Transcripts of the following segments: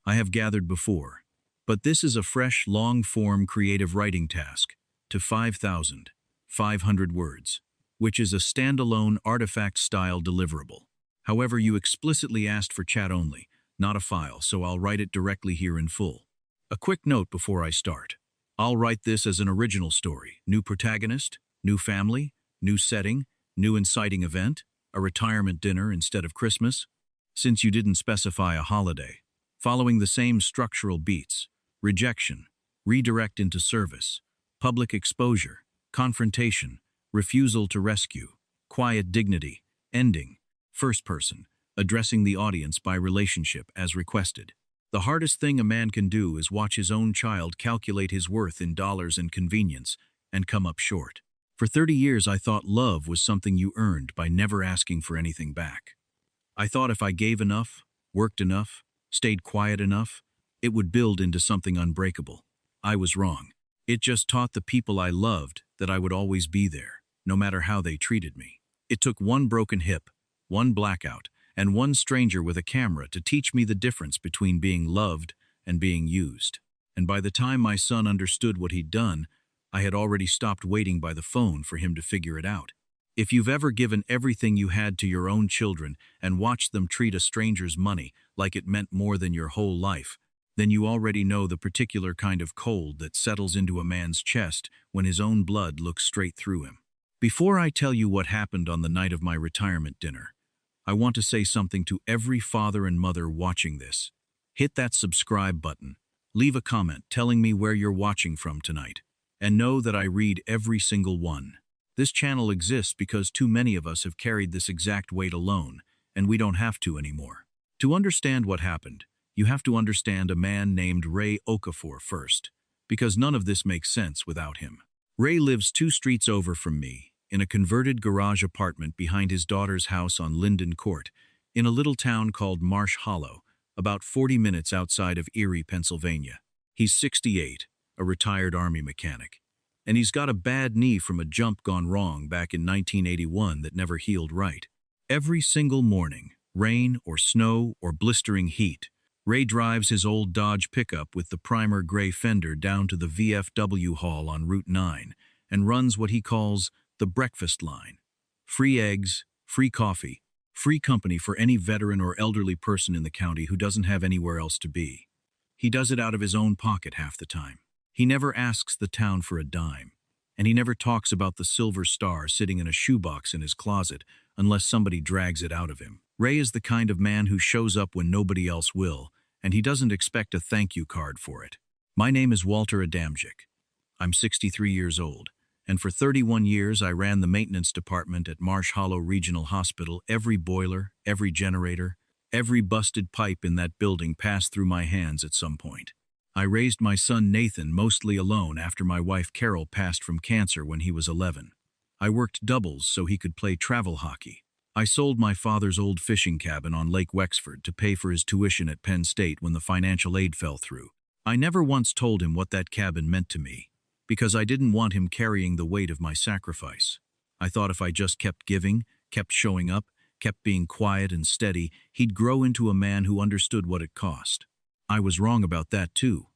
I have gathered before, but this is a fresh, long-form creative writing task to 5,500 words, which is a standalone artifact-style deliverable. However, you explicitly asked for chat only, not a file, so I'll write it directly here in full. A quick note before I start. I'll write this as an original story. New protagonist, new family, new setting, new inciting event, a retirement dinner instead of Christmas. Since you didn't specify a holiday. Following the same structural beats. Rejection, redirect into service, public exposure, confrontation, refusal to rescue, quiet dignity, ending, first person, addressing the audience by relationship as requested. The hardest thing a man can do is watch his own child calculate his worth in dollars and convenience and come up short. For 30 years I thought love was something you earned by never asking for anything back. I thought if I gave enough, worked enough, stayed quiet enough, it would build into something unbreakable. I was wrong. It just taught the people I loved that I would always be there, no matter how they treated me. It took one broken hip, one blackout, and one stranger with a camera to teach me the difference between being loved and being used. And by the time my son understood what he'd done, I had already stopped waiting by the phone for him to figure it out. If you've ever given everything you had to your own children and watched them treat a stranger's money like it meant more than your whole life, then you already know the particular kind of cold that settles into a man's chest when his own blood looks straight through him. Before I tell you what happened on the night of my retirement dinner, I want to say something to every father and mother watching this. Hit that subscribe button, leave a comment telling me where you're watching from tonight, and know that I read every single one. This channel exists because too many of us have carried this exact weight alone, and we don't have to anymore. To understand what happened, you have to understand a man named Ray Okafor first, because none of this makes sense without him. Ray lives 2 streets over from me, in a converted garage apartment behind his daughter's house on Linden Court, in a little town called Marsh Hollow, about 40 minutes outside of Erie, Pennsylvania. He's 68, a retired Army mechanic, and he's got a bad knee from a jump gone wrong back in 1981 that never healed right. Every single morning, rain or snow or blistering heat, Ray drives his old Dodge pickup with the primer gray fender down to the VFW hall on Route 9 and runs what he calls the breakfast line. Free eggs, free coffee, free company for any veteran or elderly person in the county who doesn't have anywhere else to be. He does it out of his own pocket half the time. He never asks the town for a dime, and he never talks about the silver star sitting in a shoebox in his closet unless somebody drags it out of him. Ray is the kind of man who shows up when nobody else will, and he doesn't expect a thank you card for it. My name is Walter Adamczyk. I'm 63 years old, and for 31 years I ran the maintenance department at Marsh Hollow Regional Hospital. Every boiler, every generator, every busted pipe in that building passed through my hands at some point. I raised my son Nathan mostly alone after my wife Carol passed from cancer when he was 11. I worked doubles so he could play travel hockey. I sold my father's old fishing cabin on Lake Wexford to pay for his tuition at Penn State when the financial aid fell through. I never once told him what that cabin meant to me, because I didn't want him carrying the weight of my sacrifice. I thought if I just kept giving, kept showing up, kept being quiet and steady, he'd grow into a man who understood what it cost. I was wrong about that too.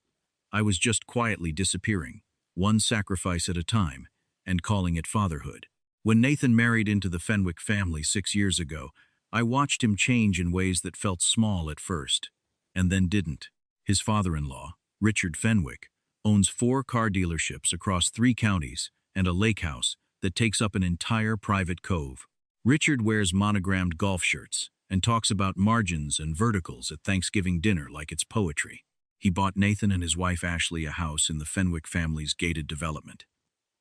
I was just quietly disappearing, one sacrifice at a time, and calling it fatherhood. When Nathan married into the Fenwick family 6 years ago, I watched him change in ways that felt small at first, and then didn't. His father-in-law, Richard Fenwick, owns 4 car dealerships across 3 counties and a lake house that takes up an entire private cove. Richard wears monogrammed golf shirts and talks about margins and verticals at Thanksgiving dinner like it's poetry. He bought Nathan and his wife Ashley a house in the Fenwick family's gated development.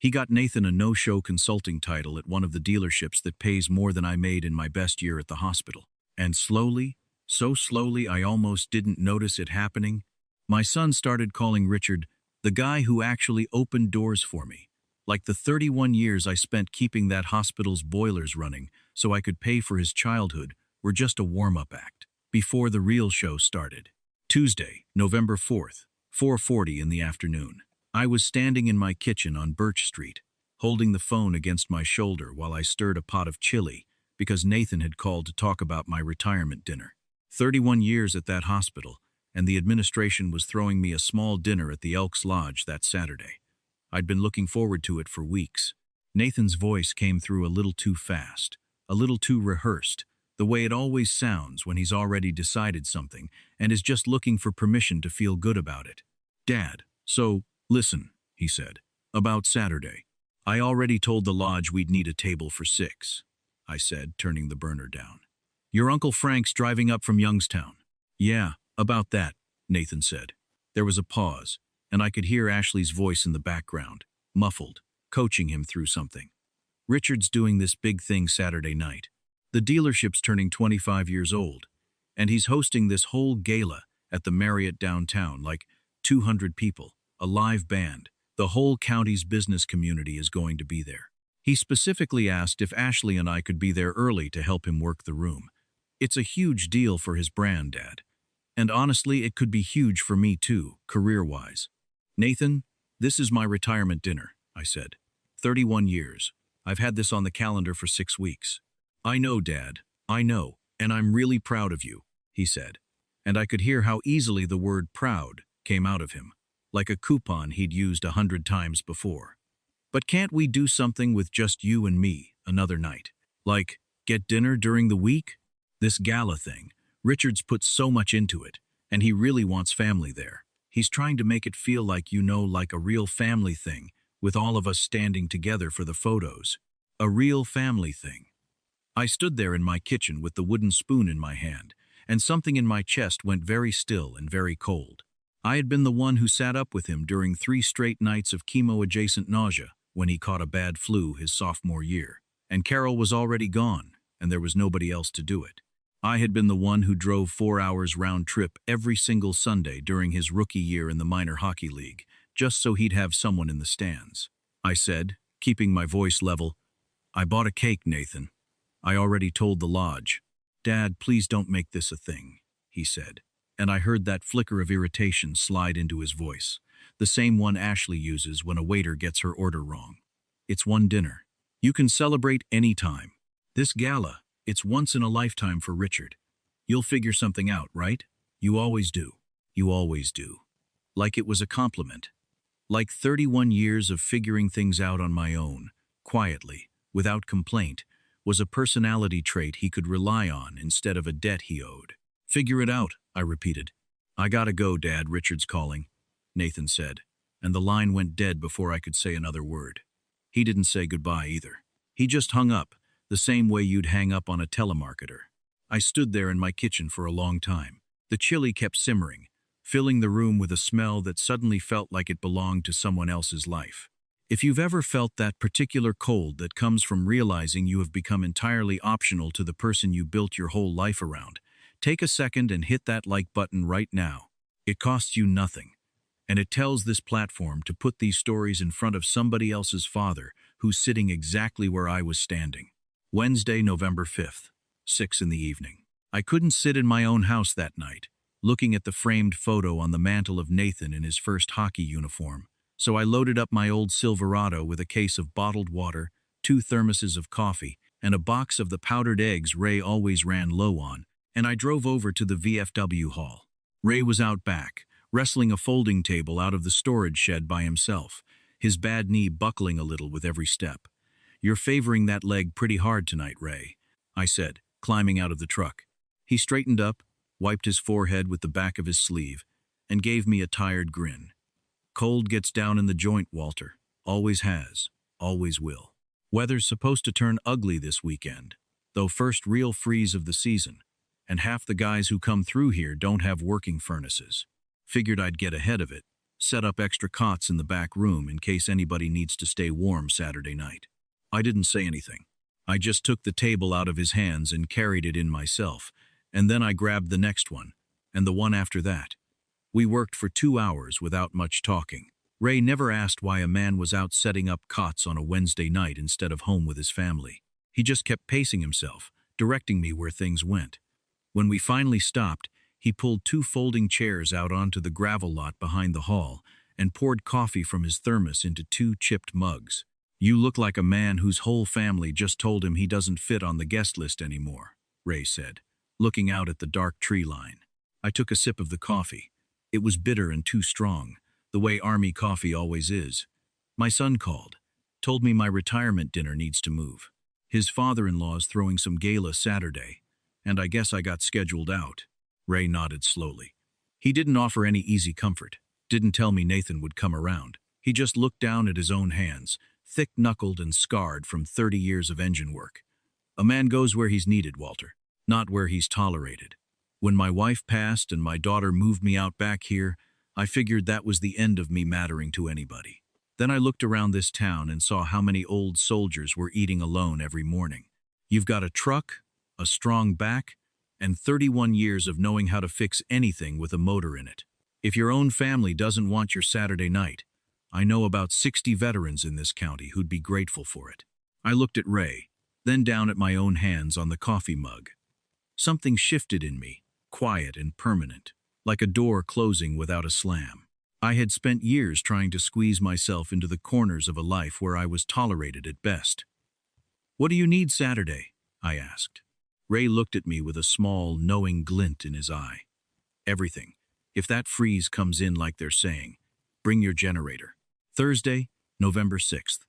He got Nathan a no-show consulting title at one of the dealerships that pays more than I made in my best year at the hospital. And slowly, so slowly I almost didn't notice it happening, my son started calling Richard the guy who actually opened doors for me, like the 31 years I spent keeping that hospital's boilers running so I could pay for his childhood were just a warm-up act, before the real show started. Tuesday, November 4th, 4:40 in the afternoon. I was standing in my kitchen on Birch Street, holding the phone against my shoulder while I stirred a pot of chili because Nathan had called to talk about my retirement dinner. 31 years at that hospital, and the administration was throwing me a small dinner at the Elks Lodge that Saturday. I'd been looking forward to it for weeks. Nathan's voice came through a little too fast, a little too rehearsed, the way it always sounds when he's already decided something and is just looking for permission to feel good about it. "Dad, so, listen," he said, "about Saturday. I already told the lodge we'd need a table for 6, I said, turning the burner down. "Your Uncle Frank's driving up from Youngstown." "Yeah, about that," Nathan said. There was a pause, and I could hear Ashley's voice in the background, muffled, coaching him through something. "Richard's doing this big thing Saturday night. The dealership's turning 25 years old, and he's hosting this whole gala at the Marriott downtown, like 200 people, a live band. The whole county's business community is going to be there. He specifically asked if Ashley and I could be there early to help him work the room. It's a huge deal for his brand, Dad. And honestly, it could be huge for me too, career-wise." "Nathan, this is my retirement dinner," I said. 31 years. I've had this on the calendar for 6 weeks. "I know, Dad. I know, and I'm really proud of you," he said. And I could hear how easily the word proud came out of him, like a coupon he'd used 100 times before. "But can't we do something with just you and me another night? Like, get dinner during the week? This gala thing, Richard's put so much into it, and he really wants family there. He's trying to make it feel like, like a real family thing, with all of us standing together for the photos. A real family thing." I stood there in my kitchen with the wooden spoon in my hand, and something in my chest went very still and very cold. I had been the one who sat up with him during 3 straight nights of chemo-adjacent nausea when he caught a bad flu his sophomore year, and Carol was already gone, and there was nobody else to do it. I had been the one who drove 4 hours round trip every single Sunday during his rookie year in the minor hockey league, just so he'd have someone in the stands. I said, keeping my voice level, "I bought a cake, Nathan. I already told the lodge." "Dad, please don't make this a thing," he said, and I heard that flicker of irritation slide into his voice, the same one Ashley uses when a waiter gets her order wrong. "It's one dinner. You can celebrate any time. This gala, it's once in a lifetime for Richard. You'll figure something out, right? You always do. You always do." Like it was a compliment. Like 31 years of figuring things out on my own, quietly, without complaint, was a personality trait he could rely on instead of a debt he owed. "Figure it out," I repeated. "I gotta go, Dad, Richard's calling," Nathan said, and the line went dead before I could say another word. He didn't say goodbye either. He just hung up, the same way you'd hang up on a telemarketer. I stood there in my kitchen for a long time. The chili kept simmering, filling the room with a smell that suddenly felt like it belonged to someone else's life. If you've ever felt that particular cold that comes from realizing you have become entirely optional to the person you built your whole life around, take a second and hit that like button right now. It costs you nothing, and it tells this platform to put these stories in front of somebody else's father who's sitting exactly where I was standing. Wednesday, November 5th, 6 in the evening. I couldn't sit in my own house that night, looking at the framed photo on the mantle of Nathan in his first hockey uniform. So I loaded up my old Silverado with a case of bottled water, 2 thermoses of coffee, and a box of the powdered eggs Ray always ran low on, and I drove over to the VFW hall. Ray was out back, wrestling a folding table out of the storage shed by himself, his bad knee buckling a little with every step. "You're favoring that leg pretty hard tonight, Ray," I said, climbing out of the truck. He straightened up, wiped his forehead with the back of his sleeve, and gave me a tired grin. "Cold gets down in the joint, Walter. Always has. Always will. Weather's supposed to turn ugly this weekend, though first real freeze of the season, and half the guys who come through here don't have working furnaces. Figured I'd get ahead of it, set up extra cots in the back room in case anybody needs to stay warm Saturday night." I didn't say anything. I just took the table out of his hands and carried it in myself, and then I grabbed the next one, and the one after that. We worked for 2 hours without much talking. Ray never asked why a man was out setting up cots on a Wednesday night instead of home with his family. He just kept pacing himself, directing me where things went. When we finally stopped, he pulled 2 folding chairs out onto the gravel lot behind the hall and poured coffee from his thermos into 2 chipped mugs. "You look like a man whose whole family just told him he doesn't fit on the guest list anymore," Ray said, looking out at the dark tree line. I took a sip of the coffee. It was bitter and too strong, the way army coffee always is. My son called, told me my retirement dinner needs to move. His father-in-law's throwing some gala Saturday, and I guess I got scheduled out. Ray nodded slowly. He didn't offer any easy comfort, didn't tell me Nathan would come around. He just looked down at his own hands, thick-knuckled and scarred from 30 years of engine work. A man goes where he's needed, Walter, not where he's tolerated. When my wife passed and my daughter moved me out back here, I figured that was the end of me mattering to anybody. Then I looked around this town and saw how many old soldiers were eating alone every morning. You've got a truck, a strong back, and 31 years of knowing how to fix anything with a motor in it. If your own family doesn't want your Saturday night, I know about 60 veterans in this county who'd be grateful for it. I looked at Ray, then down at my own hands on the coffee mug. Something shifted in me, quiet and permanent, like a door closing without a slam. I had spent years trying to squeeze myself into the corners of a life where I was tolerated at best. "What do you need Saturday?" I asked. Ray looked at me with a small, knowing glint in his eye. "Everything. If that freeze comes in like they're saying, bring your generator." Thursday, November 6th.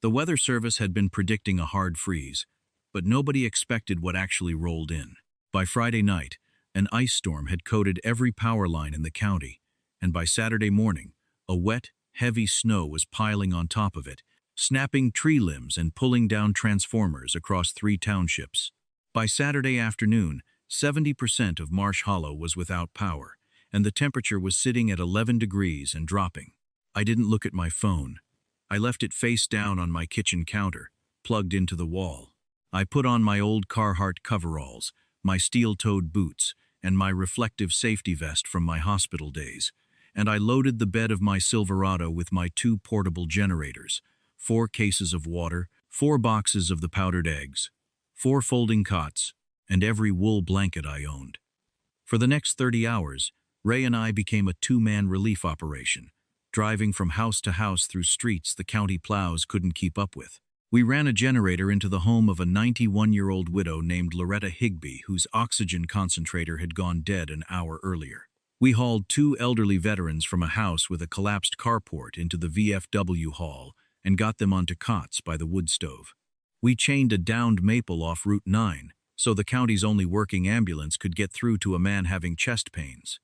The weather service had been predicting a hard freeze, but nobody expected what actually rolled in. By Friday night, an ice storm had coated every power line in the county, and by Saturday morning, a wet, heavy snow was piling on top of it, snapping tree limbs and pulling down transformers across 3 townships. By Saturday afternoon, 70% of Marsh Hollow was without power, and the temperature was sitting at 11 degrees and dropping. I didn't look at my phone. I left it face down on my kitchen counter, plugged into the wall. I put on my old Carhartt coveralls, my steel-toed boots, and my reflective safety vest from my hospital days, and I loaded the bed of my Silverado with my 2 portable generators, 4 cases of water, 4 boxes of the powdered eggs, 4 folding cots, and every wool blanket I owned. For the next 30 hours, Ray and I became a 2-man relief operation, driving from house to house through streets the county plows couldn't keep up with. We ran a generator into the home of a 91-year-old widow named Loretta Higbee, whose oxygen concentrator had gone dead an hour earlier. We hauled 2 elderly veterans from a house with a collapsed carport into the VFW hall and got them onto cots by the wood stove. We chained a downed maple off Route 9, so the county's only working ambulance could get through to a man having chest pains.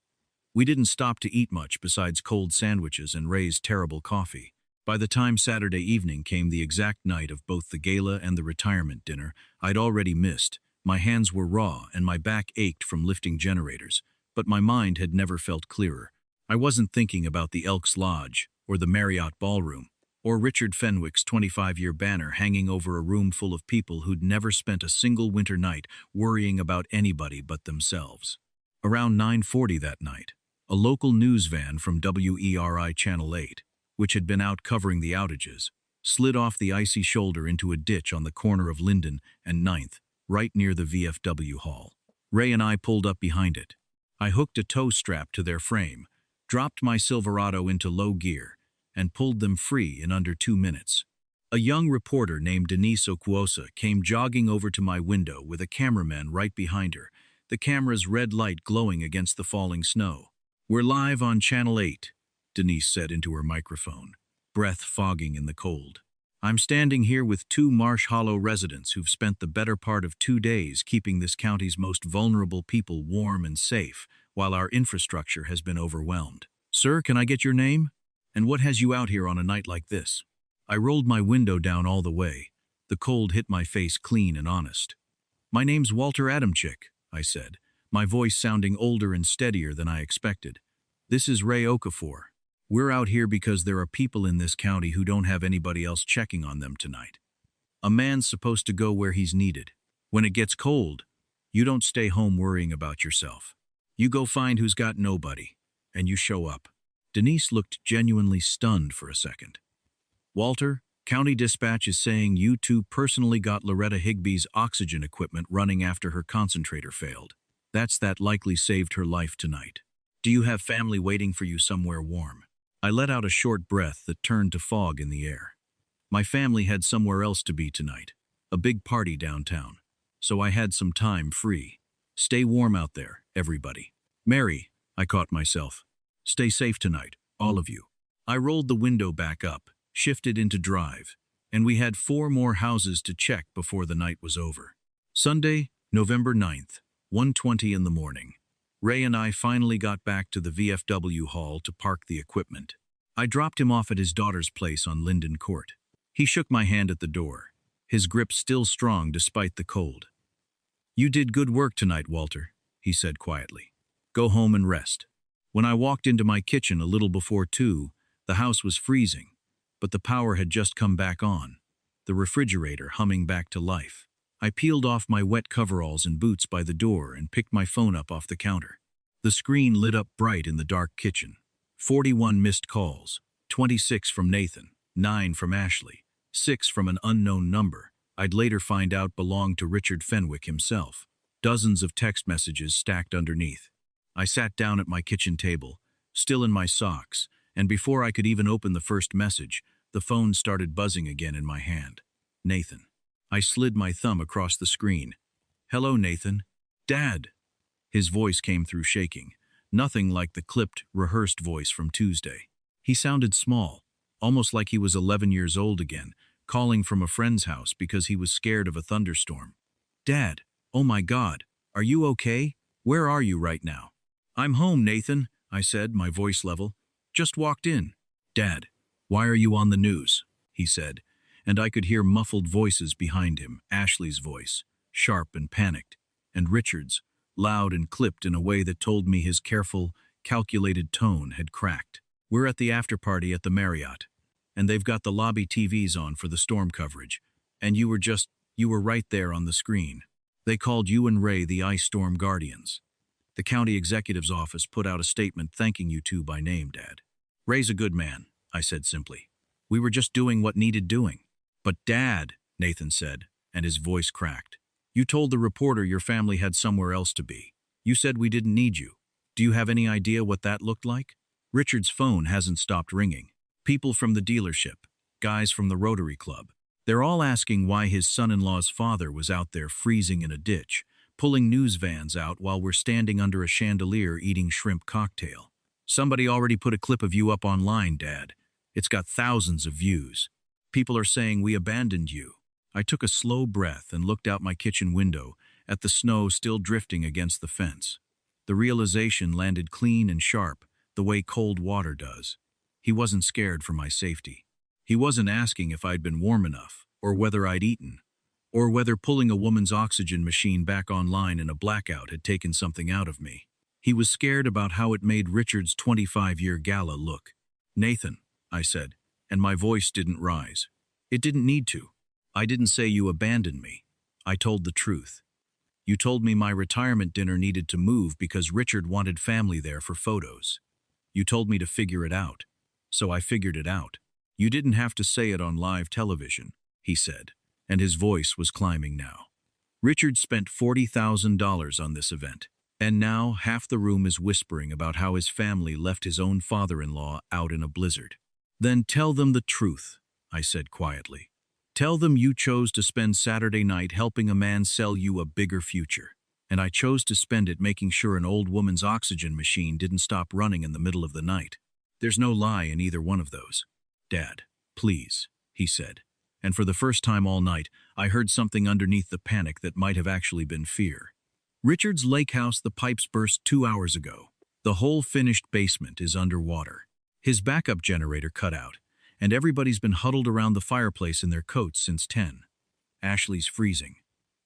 We didn't stop to eat much besides cold sandwiches and Ray's terrible coffee. By the time Saturday evening came, the exact night of both the gala and the retirement dinner, I'd already missed. My hands were raw and my back ached from lifting generators, but my mind had never felt clearer. I wasn't thinking about the Elks Lodge, or the Marriott Ballroom, or Richard Fenwick's 25-year banner hanging over a room full of people who'd never spent a single winter night worrying about anybody but themselves. Around 9:40 that night, a local news van from WERI Channel 8, which had been out covering the outages, slid off the icy shoulder into a ditch on the corner of Linden and 9th, right near the VFW hall. Ray and I pulled up behind it. I hooked a tow strap to their frame, dropped my Silverado into low gear, and pulled them free in under 2 minutes. A young reporter named Denise Okwuosa came jogging over to my window with a cameraman right behind her, the camera's red light glowing against the falling snow. "We're live on Channel 8, Denise said into her microphone, breath fogging in the cold. "I'm standing here with 2 Marsh Hollow residents who've spent the better part of 2 days keeping this county's most vulnerable people warm and safe, while our infrastructure has been overwhelmed. Sir, can I get your name? And what has you out here on a night like this?" I rolled my window down all the way. The cold hit my face clean and honest. "My name's Walter Adamczyk," I said, my voice sounding older and steadier than I expected. "This is Ray Okafor. We're out here because there are people in this county who don't have anybody else checking on them tonight. A man's supposed to go where he's needed. When it gets cold, you don't stay home worrying about yourself. You go find who's got nobody, and you show up." Denise looked genuinely stunned for a second. "Walter, County Dispatch is saying you 2 personally got Loretta Higbee's oxygen equipment running after her concentrator failed. That likely saved her life tonight. Do you have family waiting for you somewhere warm?" I let out a short breath that turned to fog in the air. My family had somewhere else to be tonight, a big party downtown, so I had some time free. "Stay warm out there, everybody." Mary, I caught myself. Stay safe tonight, all of you. I rolled the window back up, shifted into drive, and we had 4 more houses to check before the night was over. Sunday, November 9th, 1:20 in the morning. Ray and I finally got back to the VFW hall to park the equipment. I dropped him off at his daughter's place on Linden Court. He shook my hand at the door, his grip still strong despite the cold. "You did good work tonight, Walter," he said quietly. "Go home and rest." When I walked into my kitchen a little before 2, the house was freezing, but the power had just come back on, the refrigerator humming back to life. I peeled off my wet coveralls and boots by the door and picked my phone up off the counter. The screen lit up bright in the dark kitchen. 41 missed calls, 26 from Nathan, 9 from Ashley, 6 from an unknown number I'd later find out belonged to Richard Fenwick himself. Dozens of text messages stacked underneath. I sat down at my kitchen table, still in my socks, and before I could even open the first message, the phone started buzzing again in my hand. Nathan. I slid my thumb across the screen. "Hello, Nathan." "Dad." His voice came through shaking, nothing like the clipped, rehearsed voice from Tuesday. He sounded small, almost like he was 11 years old again, calling from a friend's house because he was scared of a thunderstorm. "Dad, oh my God, are you okay? Where are you right now?" "I'm home, Nathan," I said, my voice level. "Just walked in." "Dad, why are you on the news?" he said, and I could hear muffled voices behind him, Ashley's voice, sharp and panicked, and Richard's, loud and clipped in a way that told me his careful, calculated tone had cracked. "We're at the after-party at the Marriott, and they've got the lobby TVs on for the storm coverage, and you were right there on the screen. They called you and Ray the ice storm guardians. The county executive's office put out a statement thanking you two by name, Dad." "Ray's a good man," I said simply. "We were just doing what needed doing." "But Dad," Nathan said, and his voice cracked. "You told the reporter your family had somewhere else to be. You said we didn't need you. Do you have any idea what that looked like?" Richard's phone hasn't stopped ringing. People from the dealership, guys from the Rotary Club. They're all asking why his son-in-law's father was out there freezing in a ditch, pulling news vans out while we're standing under a chandelier eating shrimp cocktail. "Somebody already put a clip of you up online, Dad. It's got thousands of views. People are saying we abandoned you." I took a slow breath and looked out my kitchen window at the snow still drifting against the fence. The realization landed clean and sharp, the way cold water does. He wasn't scared for my safety. He wasn't asking if I'd been warm enough, or whether I'd eaten, or whether pulling a woman's oxygen machine back online in a blackout had taken something out of me. He was scared about how it made Richard's 25-year Gala look. "Nathan," I said, and my voice didn't rise. It didn't need to. "I didn't say you abandoned me. I told the truth. You told me my retirement dinner needed to move because Richard wanted family there for photos. You told me to figure it out. So I figured it out. You didn't have to say it on live television," he said, and his voice was climbing now. "Richard spent $40,000 on this event, and now half the room is whispering about how his family left his own father-in-law out in a blizzard." "Then tell them the truth," I said quietly. "Tell them you chose to spend Saturday night helping a man sell you a bigger future, and I chose to spend it making sure an old woman's oxygen machine didn't stop running in the middle of the night. There's no lie in either one of those." "Dad, please," he said, and for the first time all night, I heard something underneath the panic that might have actually been fear. "Richard's lake house, the pipes burst 2 hours ago. The whole finished basement is underwater. His backup generator cut out, and everybody's been huddled around the fireplace in their coats since 10. Ashley's freezing.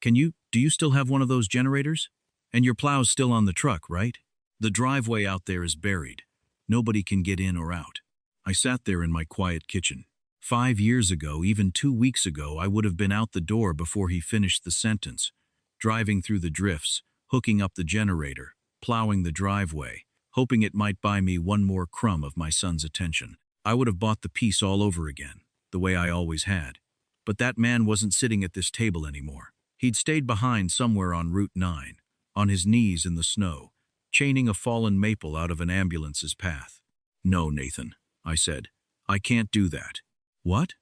Do you still have one of those generators? And your plow's still on the truck, right? The driveway out there is buried. Nobody can get in or out." I sat there in my quiet kitchen. 5 years ago, even 2 weeks ago, I would have been out the door before he finished the sentence, driving through the drifts, hooking up the generator, plowing the driveway, hoping it might buy me one more crumb of my son's attention. I would have bought the piece all over again, the way I always had. But that man wasn't sitting at this table anymore. He'd stayed behind somewhere on Route 9, on his knees in the snow, chaining a fallen maple out of an ambulance's path. "No, Nathan," I said. "I can't do that." "What?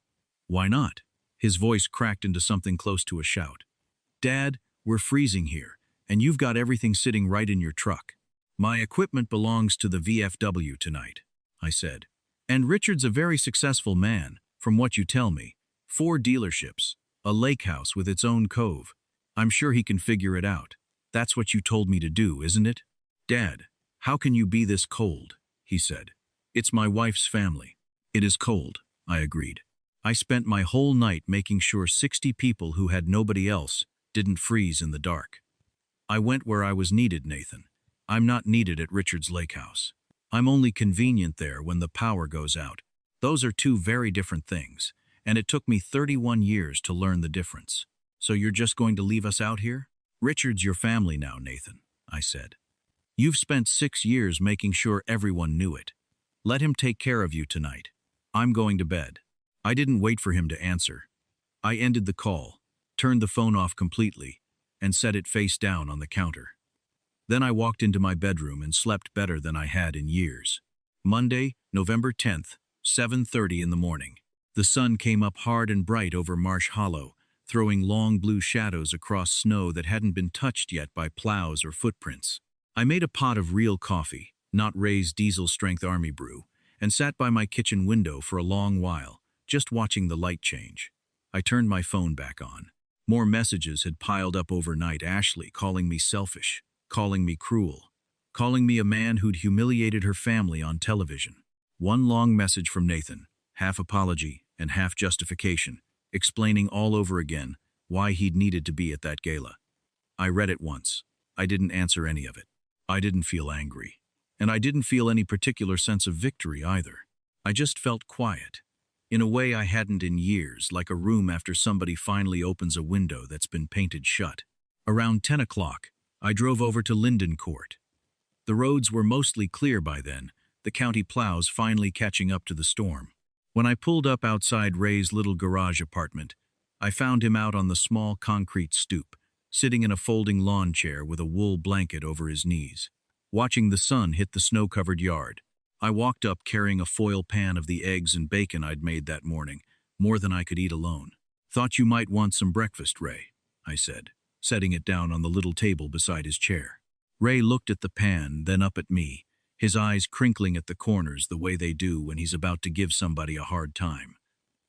Why not?" His voice cracked into something close to a shout. "Dad, we're freezing here, and you've got everything sitting right in your truck. My equipment belongs to the VFW tonight, I said. And Richard's a very successful man, from what you tell me. 4 dealerships, a lake house with its own cove. I'm sure he can figure it out. That's what you told me to do, isn't it? Dad, how can you be this cold? He said. It's my wife's family. It is cold, I agreed. I spent my whole night making sure 60 people who had nobody else didn't freeze in the dark. I went where I was needed, Nathan. I'm not needed at Richard's lake house. I'm only convenient there when the power goes out. Those are 2 very different things, and it took me 31 years to learn the difference. So you're just going to leave us out here? Richard's your family now, Nathan, I said. You've spent 6 years making sure everyone knew it. Let him take care of you tonight. I'm going to bed. I didn't wait for him to answer. I ended the call, turned the phone off completely, and set it face down on the counter. Then I walked into my bedroom and slept better than I had in years. Monday, November 10th, 7:30 in the morning. The sun came up hard and bright over Marsh Hollow, throwing long blue shadows across snow that hadn't been touched yet by plows or footprints. I made a pot of real coffee, not Ray's diesel-strength army brew, and sat by my kitchen window for a long while, just watching the light change. I turned my phone back on. More messages had piled up overnight. Ashley calling me selfish, calling me cruel, calling me a man who'd humiliated her family on television. One long message from Nathan, half apology and half justification, explaining all over again why he'd needed to be at that gala. I read it once. I didn't answer any of it. I didn't feel angry. And I didn't feel any particular sense of victory either. I just felt quiet, in a way I hadn't in years, like a room after somebody finally opens a window that's been painted shut. Around 10 o'clock, I drove over to Linden Court. The roads were mostly clear by then, the county plows finally catching up to the storm. When I pulled up outside Ray's little garage apartment, I found him out on the small concrete stoop, sitting in a folding lawn chair with a wool blanket over his knees, watching the sun hit the snow-covered yard. I walked up carrying a foil pan of the eggs and bacon I'd made that morning, more than I could eat alone. Thought you might want some breakfast, Ray, I said, setting it down on the little table beside his chair. Ray looked at the pan, then up at me, his eyes crinkling at the corners the way they do when he's about to give somebody a hard time.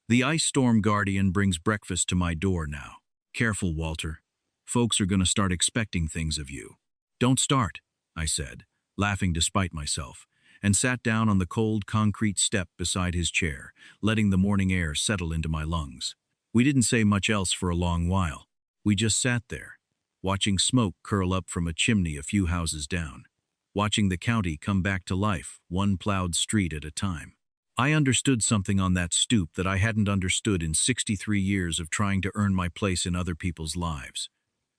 The ice storm guardian brings breakfast to my door now. Careful, Walter. Folks are going to start expecting things of you. Don't start, I said, laughing despite myself, and sat down on the cold concrete step beside his chair, letting the morning air settle into my lungs. We didn't say much else for a long while. We just sat there, watching smoke curl up from a chimney a few houses down, watching the county come back to life, one plowed street at a time. I understood something on that stoop that I hadn't understood in 63 years of trying to earn my place in other people's lives.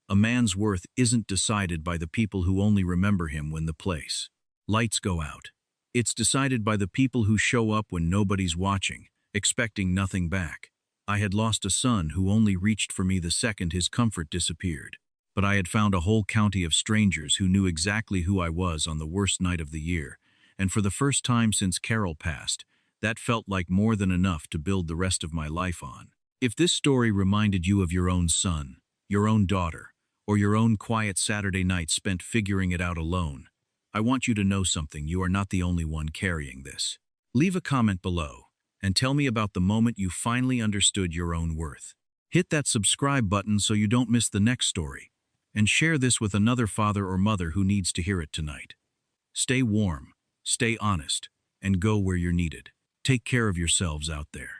A man's worth isn't decided by the people who only remember him when the place lights go out. It's decided by the people who show up when nobody's watching, expecting nothing back. I had lost a son who only reached for me the second his comfort disappeared. But I had found a whole county of strangers who knew exactly who I was on the worst night of the year, and for the first time since Carol passed, that felt like more than enough to build the rest of my life on. If this story reminded you of your own son, your own daughter, or your own quiet Saturday night spent figuring it out alone, I want you to know something. You are not the only one carrying this. Leave a comment below and tell me about the moment you finally understood your own worth. Hit that subscribe button so you don't miss the next story, and share this with another father or mother who needs to hear it tonight. Stay warm, stay honest, and go where you're needed. Take care of yourselves out there.